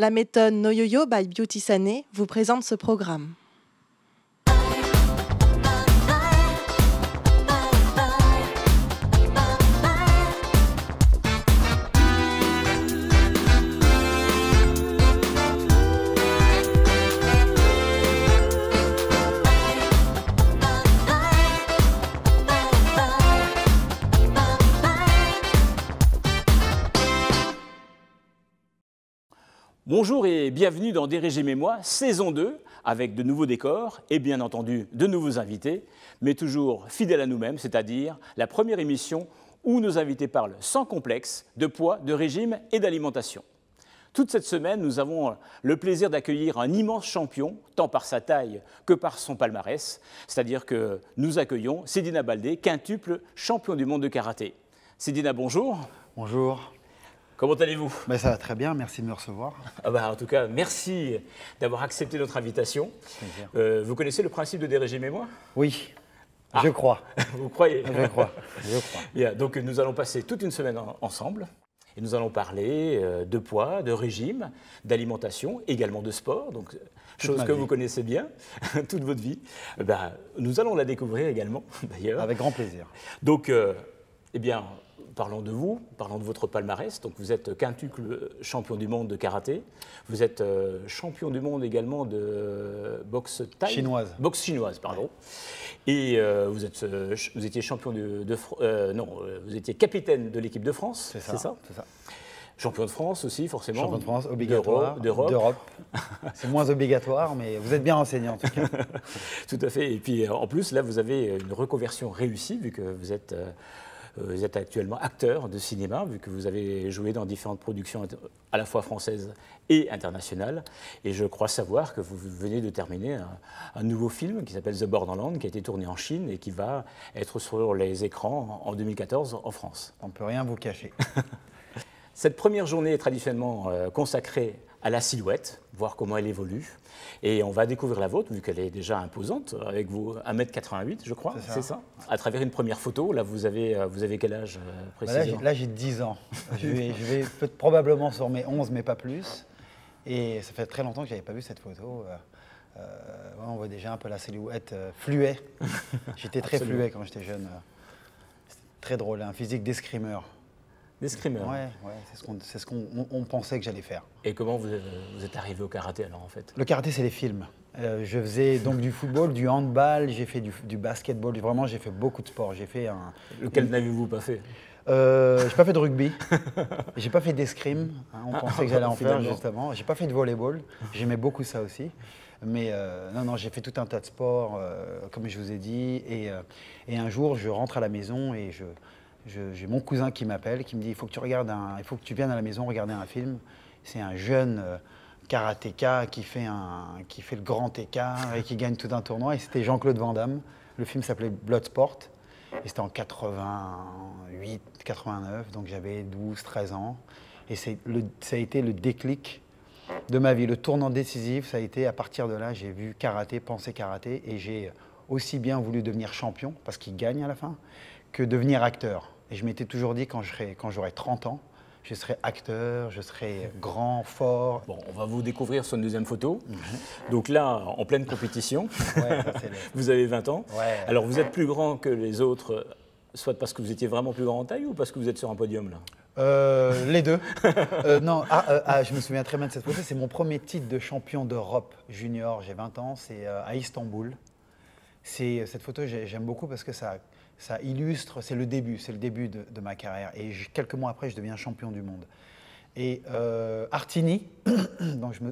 La méthode No Yo-Yo by Beauty Sané vous présente ce programme. Bonjour et bienvenue dans Des régimes et moi, saison 2, avec de nouveaux décors et bien entendu de nouveaux invités, mais toujours fidèles à nous-mêmes, c'est-à-dire la première émission où nos invités parlent sans complexe de poids, de régime et d'alimentation. Toute cette semaine, nous avons le plaisir d'accueillir un immense champion, tant par sa taille que par son palmarès, c'est-à-dire que nous accueillons Sedina Baldé, quintuple champion du monde de karaté. Sedina, bonjour. Bonjour. Comment allez-vous? Ça va très bien, merci de me recevoir. En tout cas, merci d'avoir accepté notre invitation. Vous connaissez le principe de Des régimes et moi? Oui, je crois. Vous croyez? Je crois. Bien, donc nous allons passer toute une semaine ensemble et nous allons parler de poids, de régime, d'alimentation, également de sport, donc chose que vous connaissez bien toute votre vie. Nous allons la découvrir également d'ailleurs. Avec grand plaisir. Donc, parlons de vous, parlons de votre palmarès. Donc, vous êtes quintuple champion du monde de karaté. Vous êtes champion du monde également de boxe thaï. Chinoise. Boxe chinoise, pardon. Et vous étiez champion vous étiez capitaine de l'équipe de France. C'est ça. Champion de France aussi, forcément. Champion de France, obligatoire. D'Europe. C'est moins obigatoire, mais vous êtes bien renseigné en tout cas. Tout à fait. Et puis, en plus, là, vous avez une reconversion réussie, vu que vous êtes actuellement acteur de cinéma, vu que vous avez joué dans différentes productions à la fois françaises et internationales. Et je crois savoir que vous venez de terminer un nouveau film qui s'appelle The Borderland, qui a été tourné en Chine et qui va être sur les écrans en 2014 en France. On ne peut rien vous cacher. Cette première journée est traditionnellement consacrée à la silhouette, voir comment elle évolue. Et on va découvrir la vôtre, vu qu'elle est déjà imposante, avec vous 1m88, je crois, c'est ça? À travers une première photo, là, vous avez quel âge précisément? Là, j'ai 10 ans. Je vais probablement sur mes 11, mais pas plus. Et ça fait très longtemps que je n'avais pas vu cette photo. On voit déjà un peu la silhouette fluet. J'étais très fluet quand j'étais jeune. C'était très drôle, un physique d'escrimeur. D'escrimeur. Ouais, c'est ce qu'on pensait que j'allais faire. Et comment vous êtes arrivé au karaté alors en fait? Le karaté, c'est les films. Je faisais donc du football, du handball, j'ai fait du basketball. Vraiment, j'ai fait beaucoup de sports. Lequel n'avez-vous pas fait? J'ai pas fait de rugby. J'ai pas fait d'escrime. On pensait que j'allais en faire justement. J'ai pas fait de volleyball. J'aimais beaucoup ça aussi. Mais non, j'ai fait tout un tas de sports, comme je vous ai dit. Et un jour, je rentre à la maison et j'ai mon cousin qui m'appelle, qui me dit il faut que tu viennes à la maison regarder un film. C'est un jeune karatéka qui fait le grand écart et qui gagne tout un tournoi. Et c'était Jean-Claude Van Damme. Le film s'appelait Bloodsport. Et c'était en 88, 89, donc j'avais 12, 13 ans. Et ça a été le déclic de ma vie. Le tournant décisif, ça a été à partir de là, j'ai vu karaté, pensé karaté. Et j'ai aussi bien voulu devenir champion, parce qu'il gagne à la fin, que devenir acteur. Et je m'étais toujours dit, quand j'aurai 30 ans, je serai acteur, je serai grand, fort. Bon, on va vous découvrir sur une deuxième photo. Donc là, en pleine compétition, vous avez 20 ans. Ouais. Alors vous êtes plus grand que les autres, soit parce que vous étiez vraiment plus grand en taille ou parce que vous êtes sur un podium là? Les deux. Non, je me souviens très bien de cette photo. C'est mon premier titre de champion d'Europe junior. J'ai 20 ans, c'est à Istanbul. Cette photo, j'aime beaucoup parce que ça illustre, c'est le début de ma carrière. Et quelques mois après, je deviens champion du monde. Et Artini,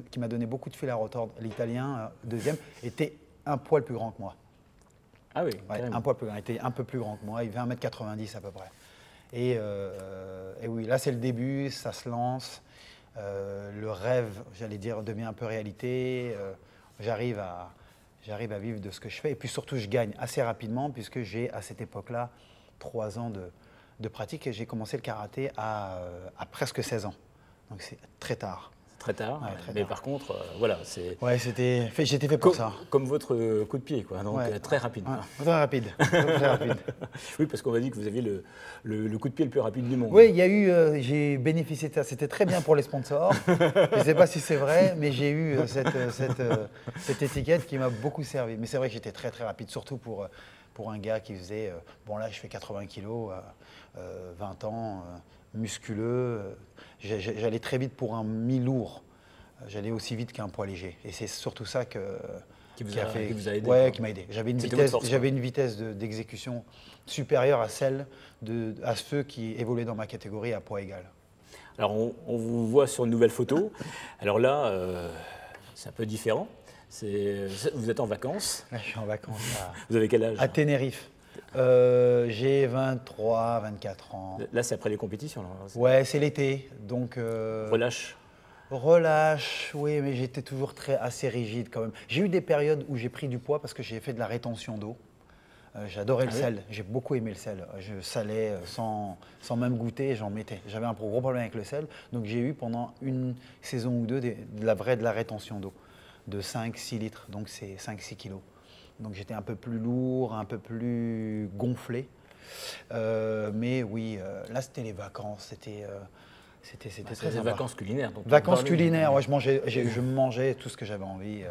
qui m'a donné beaucoup de fil à retordre, l'Italien, deuxième, était un poil plus grand que moi. Ah oui, un poil plus grand, il était un peu plus grand que moi, il fait 1m90 à peu près. Et oui, là c'est le début, ça se lance, le rêve, j'allais dire, devient un peu réalité, j'arrive à vivre de ce que je fais. Et puis surtout, je gagne assez rapidement puisque j'ai, à cette époque-là, 3 ans de pratique et j'ai commencé le karaté à presque 16 ans. Donc c'est très tard. Très tard. Ouais, très mais tard. par contre, voilà, c'est Ouais, j'étais fait pour ça. comme votre coup de pied, quoi. Donc Ouais. très rapide. Ouais, très rapide. Très rapide. Oui, parce qu'on m'a dit que vous aviez le coup de pied le plus rapide du monde. Oui, il y a eu, j'ai bénéficié de ça. C'était très bien pour les sponsors. Je ne sais pas si c'est vrai, mais j'ai eu cette étiquette qui m'a beaucoup servi. Mais c'est vrai que j'étais très très rapide, surtout pour un gars qui faisait, bon là je fais 80 kilos, 20 ans, musculeux. J'allais très vite pour un mi-lourd. J'allais aussi vite qu'un poids léger. Et c'est surtout ça qui vous a aidé. Ouais, qui m'a aidé. J'avais une C'était vitesse, votre force, d'exécution supérieure à celle à ceux qui évoluaient dans ma catégorie à poids égal. Alors on vous voit sur une nouvelle photo. Alors là, c'est un peu différent. Vous êtes en vacances. Là, je suis en vacances Vous avez quel âge? à Tenerife. J'ai 23, 24 ans. Là, c'est après les compétitions. Là. Ouais, c'est l'été, donc Relâche. relâche. Oui, mais j'étais toujours assez rigide quand même. J'ai eu des périodes où j'ai pris du poids parce que j'ai fait de la rétention d'eau. J'adorais le sel, j'ai beaucoup aimé le sel. Je salais sans même goûter, j'en mettais. J'avais un gros problème avec le sel, donc j'ai eu pendant une saison ou deux de la rétention d'eau, de 5-6 litres, donc c'est 5-6 kilos. Donc j'étais un peu plus lourd, un peu plus gonflé. Mais oui, là c'était les vacances, c'était très Des sympa. vacances culinaires. dont on Vacances parlait. culinaires, ouais, je mangeais tout ce que j'avais envie,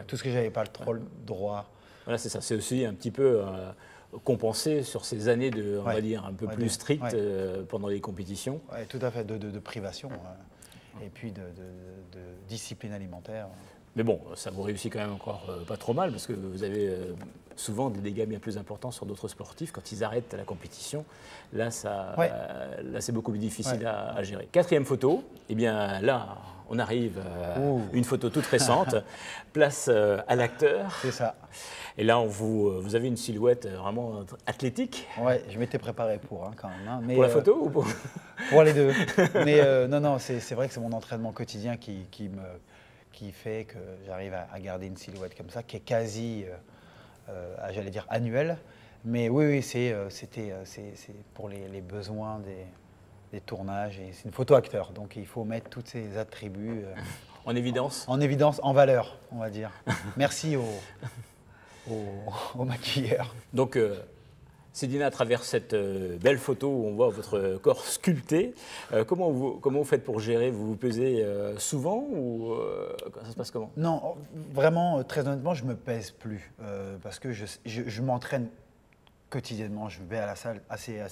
tout ce que j'avais pas trop le droit. Voilà, c'est ça. C'est aussi un petit peu compensé sur ces années de, on va dire, un peu plus strictes pendant les compétitions. Ouais, tout à fait, de privation et puis de discipline alimentaire. Mais bon, ça vous réussit quand même encore pas trop mal parce que vous avez souvent des dégâts bien plus importants sur d'autres sportifs quand ils arrêtent la compétition. Là, là c'est beaucoup plus difficile à gérer. Quatrième photo, eh bien là, on arrive à une photo toute récente. Place à l'acteur. C'est ça. Et là, vous avez une silhouette vraiment athlétique. Ouais, je m'étais préparé pour quand même. Hein, mais, Pour la photo ou pour... Pour les deux. Mais non, c'est vrai que c'est mon entraînement quotidien qui fait que j'arrive à garder une silhouette comme ça, qui est quasi, j'allais dire, annuelle. Mais oui, c'est pour les besoins des tournages. Et c'est une photo acteur, donc il faut mettre tous ces attributs en évidence. En évidence, en valeur, on va dire. Merci au maquilleur. Donc, Cédina, à travers cette belle photo où on voit votre corps sculpté, comment vous faites pour gérer? Vous vous pesez souvent ou ça se passe comment? Non, vraiment, très honnêtement, je ne me pèse plus parce que je m'entraîne quotidiennement. Je vais à la salle assez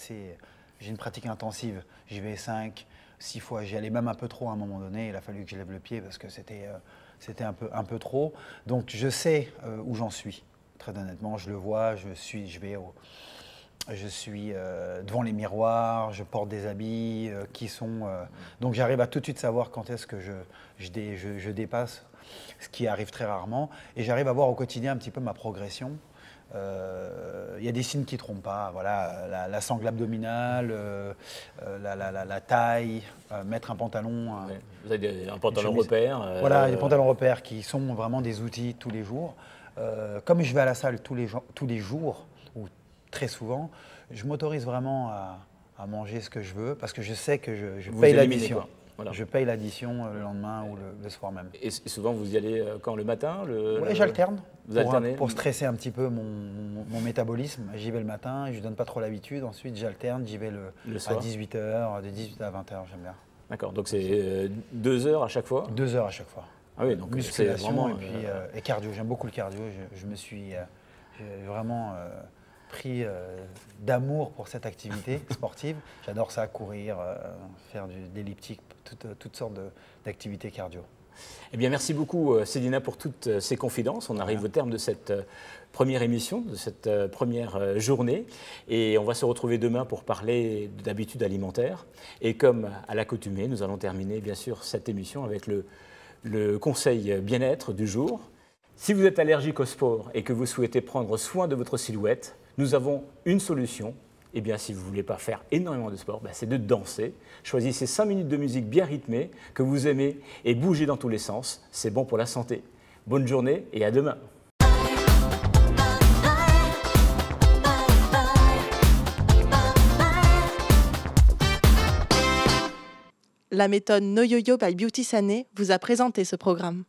j'ai une pratique intensive. J'y vais 5-6 fois. J'y allais même un peu trop à un moment donné. Il a fallu que je lève le pied parce que c'était un peu trop. Donc, je sais où j'en suis. Très honnêtement, je le vois. Je suis devant les miroirs, je porte des habits qui sont... donc j'arrive à tout de suite savoir quand est-ce que je dépasse, ce qui arrive très rarement. Et j'arrive à voir au quotidien un petit peu ma progression. Il y a des signes qui ne trompent pas, voilà, la sangle abdominale, la taille, mettre un pantalon... Vous avez un pantalon repère. Voilà, des pantalons repères qui sont vraiment des outils tous les jours. Comme je vais à la salle tous les jours, ou très souvent, je m'autorise vraiment à manger ce que je veux parce que je sais que je paye l'addition. Voilà. Je paye l'addition le lendemain ou le soir même. Et souvent, vous y allez quand? Le matin? Oui, j'alterne. Vous alternez? Pour stresser un petit peu mon métabolisme. J'y vais le matin, je ne donne pas trop l'habitude. Ensuite, j'alterne, j'y vais à 18h, de 18 à 20h, j'aime bien. D'accord, donc c'est 2 heures à chaque fois? 2 heures à chaque fois. Ah oui, donc musculation vraiment, et puis et cardio. J'aime beaucoup le cardio. J'ai vraiment pris d'amour pour cette activité sportive. J'adore ça, courir, faire d'elliptique, toutes sortes d'activités cardio. Eh bien, merci beaucoup, Cédina, pour toutes ces confidences. On arrive au terme de cette première émission, de cette première journée. Et on va se retrouver demain pour parler d'habitudes alimentaires. Et comme à l'accoutumée, nous allons terminer, bien sûr, cette émission avec le conseil bien-être du jour. Si vous êtes allergique au sport et que vous souhaitez prendre soin de votre silhouette, nous avons une solution. Eh bien, si vous ne voulez pas faire énormément de sport, c'est de danser. Choisissez 5 minutes de musique bien rythmée, que vous aimez, et bougez dans tous les sens. C'est bon pour la santé. Bonne journée et à demain. la méthode No Yo-Yo by Beauty Sané vous a présenté ce programme.